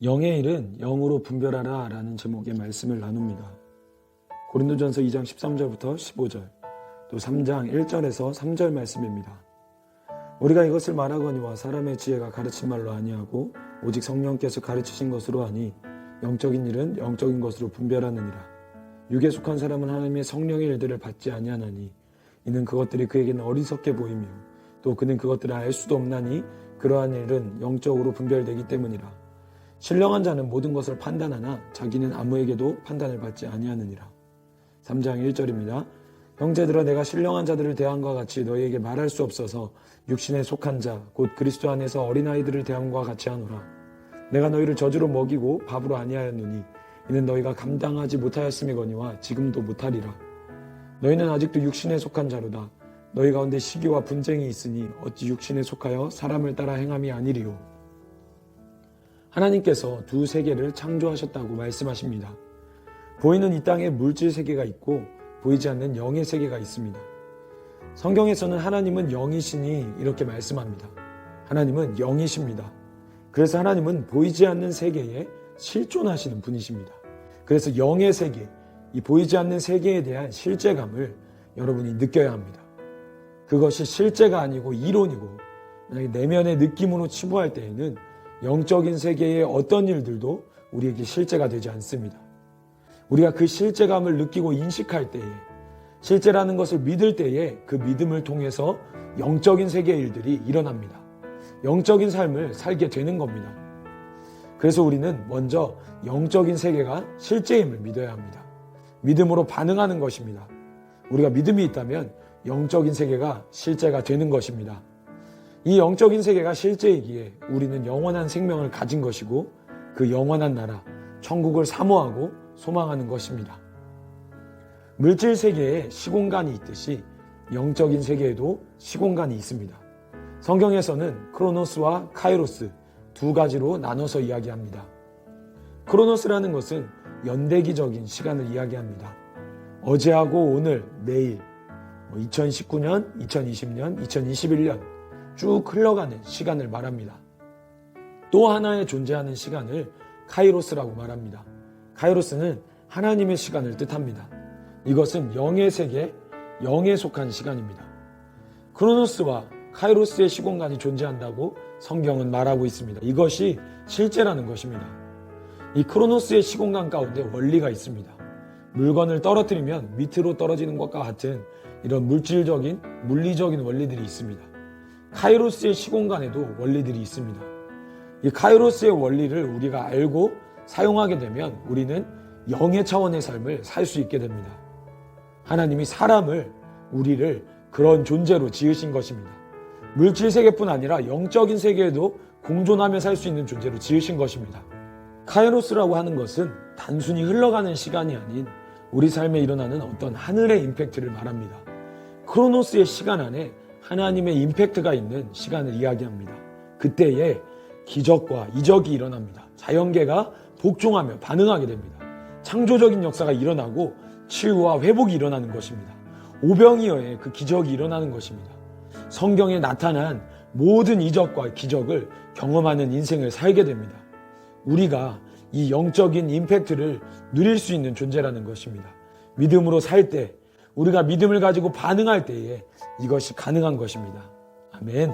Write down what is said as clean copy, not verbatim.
영의 일은 영으로 분별하라 라는 제목의 말씀을 나눕니다. 고린도전서 2장 13절부터 15절, 또 3장 1절에서 3절 말씀입니다. 우리가 이것을 말하거니와 사람의 지혜가 가르친 말로 아니하고 오직 성령께서 가르치신 것으로 하니 영적인 일은 영적인 것으로 분별하느니라. 육에 속한 사람은 하나님의 성령의 일들을 받지 아니하나니 이는 그것들이 그에게는 어리석게 보이며 또 그는 그것들을 알 수도 없나니 그러한 일은 영적으로 분별되기 때문이라. 신령한 자는 모든 것을 판단하나 자기는 아무에게도 판단을 받지 아니하느니라. 3장 1절입니다. 형제들아, 내가 신령한 자들을 대함과 같이 너희에게 말할 수 없어서 육신에 속한 자 곧 그리스도 안에서 어린아이들을 대함과 같이 하노라. 내가 너희를 젖으로 먹이고 밥으로 아니하였노니 이는 너희가 감당하지 못하였음이거니와 지금도 못하리라. 너희는 아직도 육신에 속한 자로다. 너희 가운데 시기와 분쟁이 있으니 어찌 육신에 속하여 사람을 따라 행함이 아니리요. 하나님께서 두 세계를 창조하셨다고 말씀하십니다. 보이는 이 땅에 물질 세계가 있고 보이지 않는 영의 세계가 있습니다. 성경에서는 하나님은 영이시니 이렇게 말씀합니다. 하나님은 영이십니다. 그래서 하나님은 보이지 않는 세계에 실존하시는 분이십니다. 그래서 영의 세계, 이 보이지 않는 세계에 대한 실제감을 여러분이 느껴야 합니다. 그것이 실제가 아니고 이론이고 만약에 내면의 느낌으로 치부할 때에는 영적인 세계의 어떤 일들도 우리에게 실제가 되지 않습니다. 우리가 그 실제감을 느끼고 인식할 때에, 실제라는 것을 믿을 때에 그 믿음을 통해서 영적인 세계의 일들이 일어납니다. 영적인 삶을 살게 되는 겁니다. 그래서 우리는 먼저 영적인 세계가 실제임을 믿어야 합니다. 믿음으로 반응하는 것입니다. 우리가 믿음이 있다면 영적인 세계가 실제가 되는 것입니다. 이 영적인 세계가 실제이기에 우리는 영원한 생명을 가진 것이고 그 영원한 나라, 천국을 사모하고 소망하는 것입니다. 물질 세계에 시공간이 있듯이 영적인 세계에도 시공간이 있습니다. 성경에서는 크로노스와 카이로스 두 가지로 나눠서 이야기합니다. 크로노스라는 것은 연대기적인 시간을 이야기합니다. 어제하고 오늘, 내일, 2019년, 2020년, 2021년 쭉 흘러가는 시간을 말합니다. 또 하나의 존재하는 시간을 카이로스라고 말합니다. 카이로스는 하나님의 시간을 뜻합니다. 이것은 영의 세계, 영에 속한 시간입니다. 크로노스와 카이로스의 시공간이 존재한다고 성경은 말하고 있습니다. 이것이 실제라는 것입니다. 이 크로노스의 시공간 가운데 원리가 있습니다. 물건을 떨어뜨리면 밑으로 떨어지는 것과 같은 이런 물질적인, 물리적인 원리들이 있습니다. 카이로스의 시공간에도 원리들이 있습니다. 이 카이로스의 원리를 우리가 알고 사용하게 되면 우리는 영의 차원의 삶을 살 수 있게 됩니다. 하나님이 사람을, 우리를 그런 존재로 지으신 것입니다. 물질 세계뿐 아니라 영적인 세계에도 공존하며 살 수 있는 존재로 지으신 것입니다. 카이로스라고 하는 것은 단순히 흘러가는 시간이 아닌 우리 삶에 일어나는 어떤 하늘의 임팩트를 말합니다. 크로노스의 시간 안에 하나님의 임팩트가 있는 시간을 이야기합니다. 그때에 기적과 이적이 일어납니다. 자연계가 복종하며 반응하게 됩니다. 창조적인 역사가 일어나고 치유와 회복이 일어나는 것입니다. 오병이어의 그 기적이 일어나는 것입니다. 성경에 나타난 모든 이적과 기적을 경험하는 인생을 살게 됩니다. 우리가 이 영적인 임팩트를 누릴 수 있는 존재라는 것입니다. 믿음으로 살 때, 우리가 믿음을 가지고 반응할 때에 이것이 가능한 것입니다. 아멘.